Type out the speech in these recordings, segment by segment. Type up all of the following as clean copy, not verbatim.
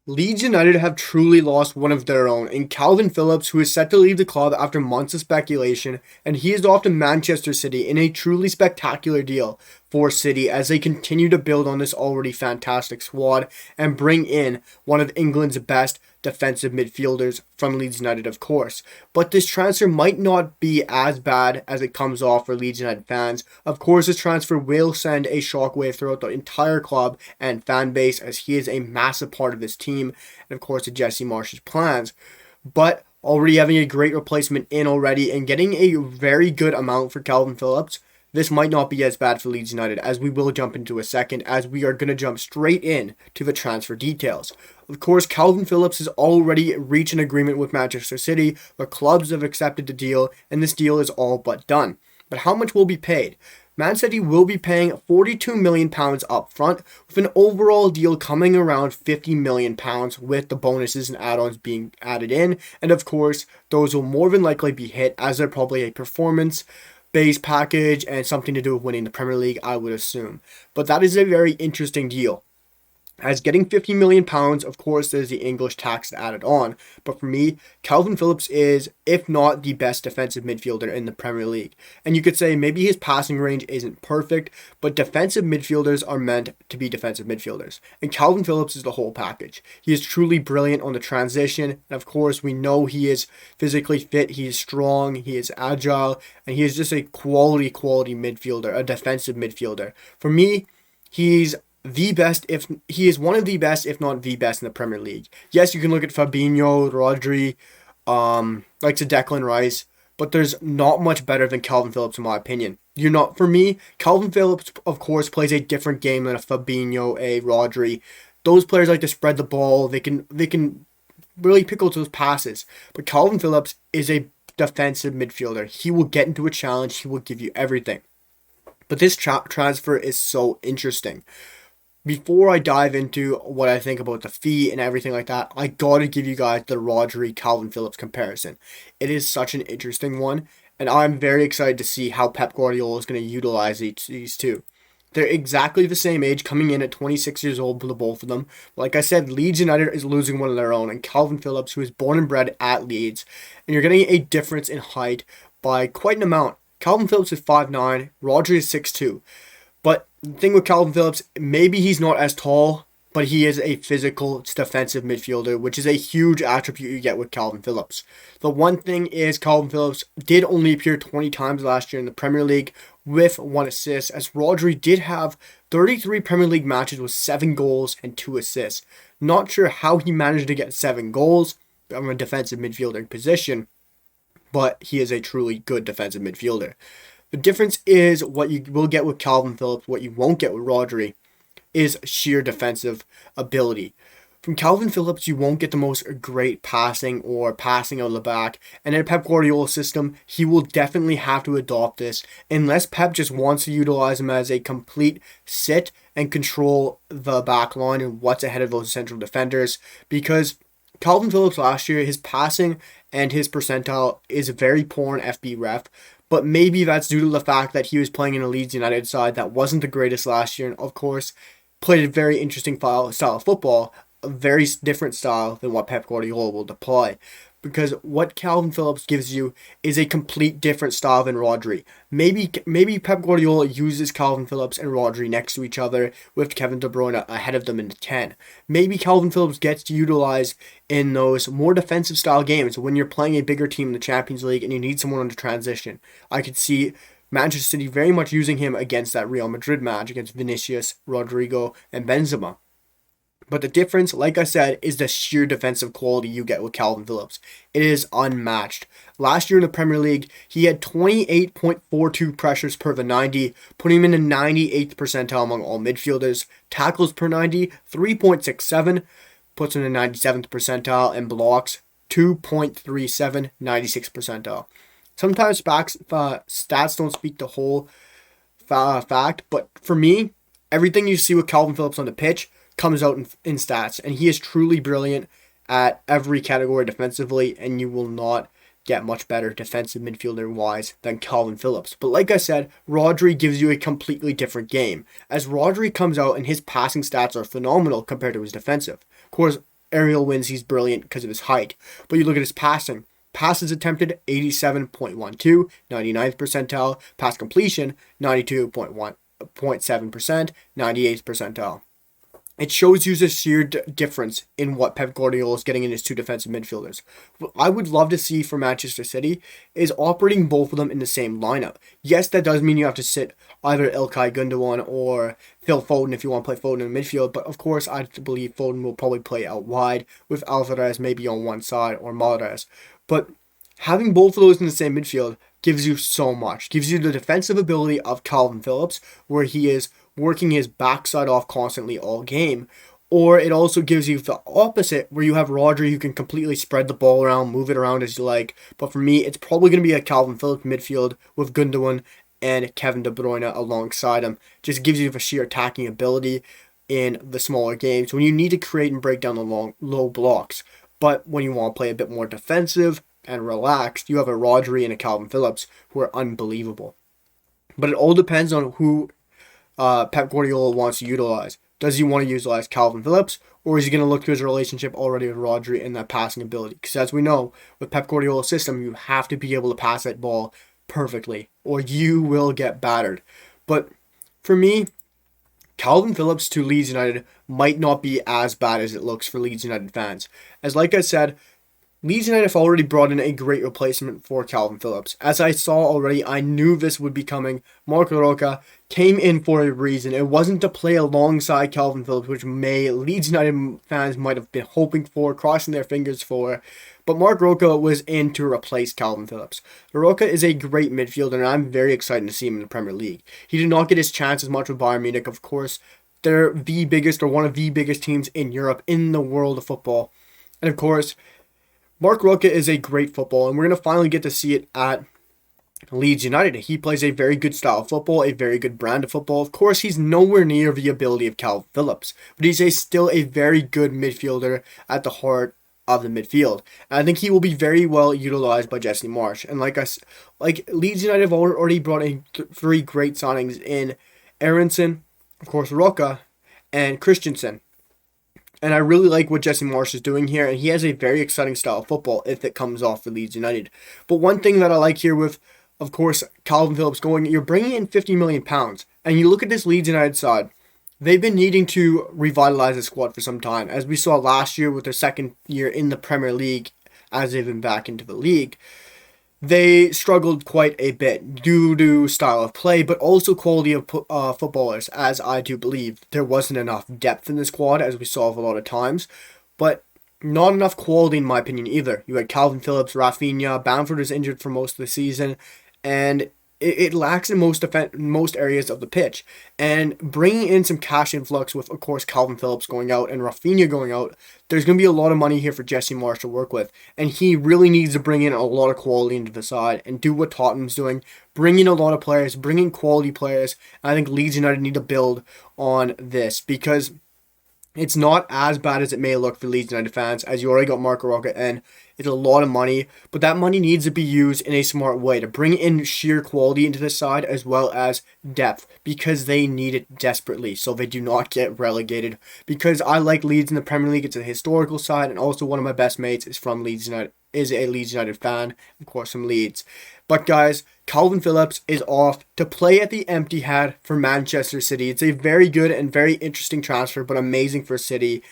Leeds United have truly lost one of their own in Kalvin Phillips, who is set to leave the club after months of speculation, and he is off to Manchester City in a truly spectacular deal for City as they continue to build on this already fantastic squad and bring in one of England's best defensive midfielders from Leeds United, of course. But this transfer might not be as bad as it comes off for Leeds United fans. Of course, this transfer will send a shockwave throughout the entire club and fan base as he is a massive part of this team and, of course, to Jesse Marsch's plans. But already having a great replacement in already and getting a very good amount for Kalvin Phillips, this might not be as bad for Leeds United, as we will jump into a second, as we are going to jump straight in to the transfer details. Of course, Kalvin Phillips has already reached an agreement with Manchester City. The clubs have accepted the deal, and this deal is all but done. But how much will be paid? Man City will be paying £42 million up front, with an overall deal coming around £50 million, with the bonuses and add-ons being added in. And of course, those will more than likely be hit, as they're probably a performance base package and something to do with winning the Premier League, I would assume. But that is a very interesting deal. As getting £50 million, of course, there's the English tax added on. But for me, Kalvin Phillips is, if not the best defensive midfielder in the Premier League. And you could say maybe his passing range isn't perfect, but defensive midfielders are meant to be defensive midfielders. And Kalvin Phillips is the whole package. He is truly brilliant on the transition. And of course, we know he is physically fit, he is strong, he is agile, and he is just a quality midfielder, a defensive midfielder. For me, he's he is one of the best, if not the best in the Premier League. Yes, you can look at Fabinho, RODRI, like to Declan Rice, but there's not much better than Kalvin Phillips in my opinion. For me, Kalvin Phillips of course plays a different game than a Fabinho, a RODRI. Those players like to spread the ball. They can really pick out those passes. But Kalvin Phillips is a defensive midfielder. He will get into a challenge. He will give you everything. But this transfer is so interesting. Before I dive into what I think about the fee and everything like that, I gotta give you guys the RODRI Kalvin Phillips comparison. It is such an interesting one, and I'm very excited to see how Pep Guardiola is going to utilize these two. They're exactly the same age, coming in at 26 years old for the both of them. Like I said, Leeds United is losing one of their own, and Kalvin Phillips, who is born and bred at Leeds, and you're getting a difference in height by quite an amount. Kalvin Phillips is 5'9", RODRI is 6'2". But the thing with Kalvin Phillips, maybe he's not as tall, but he is a physical defensive midfielder, which is a huge attribute you get with Kalvin Phillips. The one thing is Kalvin Phillips did only appear 20 times last year in the Premier League with 1 assist, as RODRI did have 33 Premier League matches with 7 goals and 2 assists. Not sure how he managed to get 7 goals from a defensive midfielder position, but he is a truly good defensive midfielder. The difference is what you will get with Kalvin Phillips, what you won't get with RODRI, is sheer defensive ability. From Kalvin Phillips, you won't get the most great passing or passing out of the back. And in a Pep Guardiola system, he will definitely have to adopt this unless Pep just wants to utilize him as a complete sit and control the back line and what's ahead of those central defenders. Because Kalvin Phillips last year, his passing and his percentile is very poor in FB ref. But maybe that's due to the fact that he was playing in a Leeds United side that wasn't the greatest last year. And of course, played a very interesting style of football. A very different style than what Pep Guardiola will deploy. Because what Kalvin Phillips gives you is a complete different style than RODRI. Maybe Pep Guardiola uses Kalvin Phillips and RODRI next to each other with Kevin De Bruyne ahead of them in the 10. Maybe Kalvin Phillips gets utilized in those more defensive style games when you're playing a bigger team in the Champions League and you need someone on the transition. I could see Manchester City very much using him against that Real Madrid match against Vinicius, Rodrigo, and Benzema. But the difference, like I said, is the sheer defensive quality you get with Kalvin Phillips. It is unmatched. Last year in the Premier League, he had 28.42 pressures per the 90, putting him in the 98th percentile among all midfielders. Tackles per 90, 3.67, puts him in the 97th percentile, and blocks 2.37, 96th percentile. Sometimes stats don't speak the whole fact, but for me, everything you see with Kalvin Phillips on the pitch comes out in stats, and he is truly brilliant at every category defensively, and you will not get much better defensive midfielder wise than Kalvin Phillips. But like I said, RODRI gives you a completely different game, as RODRI comes out and his passing stats are phenomenal compared to his defensive. Of course, aerial wins, he's brilliant because of his height. But you look at his passing. Passes attempted, 87.12, 99th percentile. Pass completion, 92.7%, 98th percentile. It shows you the sheer difference in what Pep Guardiola is getting in his two defensive midfielders. What I would love to see for Manchester City is operating both of them in the same lineup. Yes, that does mean you have to sit either Ilkay Gundogan or Phil Foden if you want to play Foden in midfield. But of course, I believe Foden will probably play out wide with Alvarez maybe on one side or Mahrez. But having both of those in the same midfield gives you so much. Gives you the defensive ability of Kalvin Phillips, where he is working his backside off constantly all game. Or it also gives you the opposite, where you have RODRI who can completely spread the ball around, move it around as you like. But for me, it's probably going to be a Kalvin Phillips midfield with Gundogan and Kevin De Bruyne alongside him. Just gives you the sheer attacking ability in the smaller games when you need to create and break down the low blocks. But when you want to play a bit more defensive and relaxed, you have a RODRI and a Kalvin Phillips who are unbelievable. But it all depends on who Pep Guardiola wants to utilize. Does he want to utilize Kalvin Phillips, or is he going to look to his relationship already with RODRI and that passing ability? Because as we know, with Pep Guardiola's system, you have to be able to pass that ball perfectly, or you will get battered. But for me, Kalvin Phillips to Leeds United might not be as bad as it looks for Leeds United fans. As like I said, Leeds United have already brought in a great replacement for Kalvin Phillips. As I saw already, I knew this would be coming. Marc Rocca came in for a reason. It wasn't to play alongside Kalvin Phillips, which Leeds United fans might have been hoping for, crossing their fingers for. But Marc Rocca was in to replace Kalvin Phillips. Rocca is a great midfielder, and I'm very excited to see him in the Premier League. He did not get his chance as much with Bayern Munich. Of course, they're the biggest or one of the biggest teams in Europe, in the world of football. And of course, Marc Rocca is a great football, and we're going to finally get to see it at Leeds United. He plays a very good style of football, a very good brand of football. Of course, he's nowhere near the ability of Kalvin Phillips, but he's still a very good midfielder at the heart of the midfield. And I think he will be very well utilized by Jesse Marsch. And like Leeds United have already brought in three great signings in Aronson, of course, Rocca, and Christensen. And I really like what Jesse Marsch is doing here, and he has a very exciting style of football if it comes off for Leeds United. But one thing that I like here with, of course, Kalvin Phillips going, you're bringing in £50 million, and you look at this Leeds United side, they've been needing to revitalize the squad for some time, as we saw last year with their second year in the Premier League, as they've been back into the league. They struggled quite a bit due to style of play, but also quality of footballers, as I do believe. There wasn't enough depth in the squad, as we saw a lot of times, but not enough quality in my opinion either. You had Kalvin Phillips, Rafinha, Bamford was injured for most of the season, and it lacks in most areas of the pitch. And bringing in some cash influx with, of course, Kalvin Phillips going out and Rafinha going out, there's going to be a lot of money here for Jesse Marsch to work with. And he really needs to bring in a lot of quality into the side and do what Tottenham's doing. Bring in a lot of players, bring in quality players. And I think Leeds United need to build on this, because it's not as bad as it may look for Leeds United fans, as you already got Marc Rocca and it's a lot of money, but that money needs to be used in a smart way to bring in sheer quality into the side as well as depth, because they need it desperately so they do not get relegated. Because I like Leeds in the Premier League, it's a historical side, and also one of my best mates is from Leeds United, is a Leeds United fan, of course from Leeds. But guys, Kalvin Phillips is off to play at the Etihad for Manchester City. It's a very good and very interesting transfer, but amazing for City.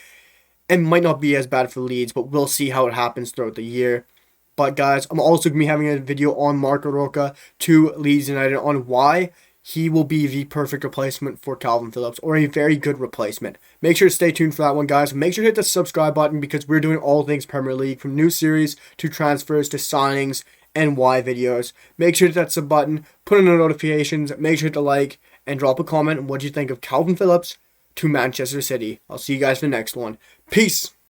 It might not be as bad for Leeds, but we'll see how it happens throughout the year. But guys, I'm also going to be having a video on Marc Rocca to Leeds United on why he will be the perfect replacement for Kalvin Phillips, or a very good replacement. Make sure to stay tuned for that one, guys. Make sure to hit the subscribe button, because we're doing all things Premier League, from new series to transfers to signings and why videos. Make sure to hit that sub button, put in the notifications, make sure to like, and drop a comment on what you think of Kalvin Phillips to Manchester City. I'll see you guys for the next one. Peace!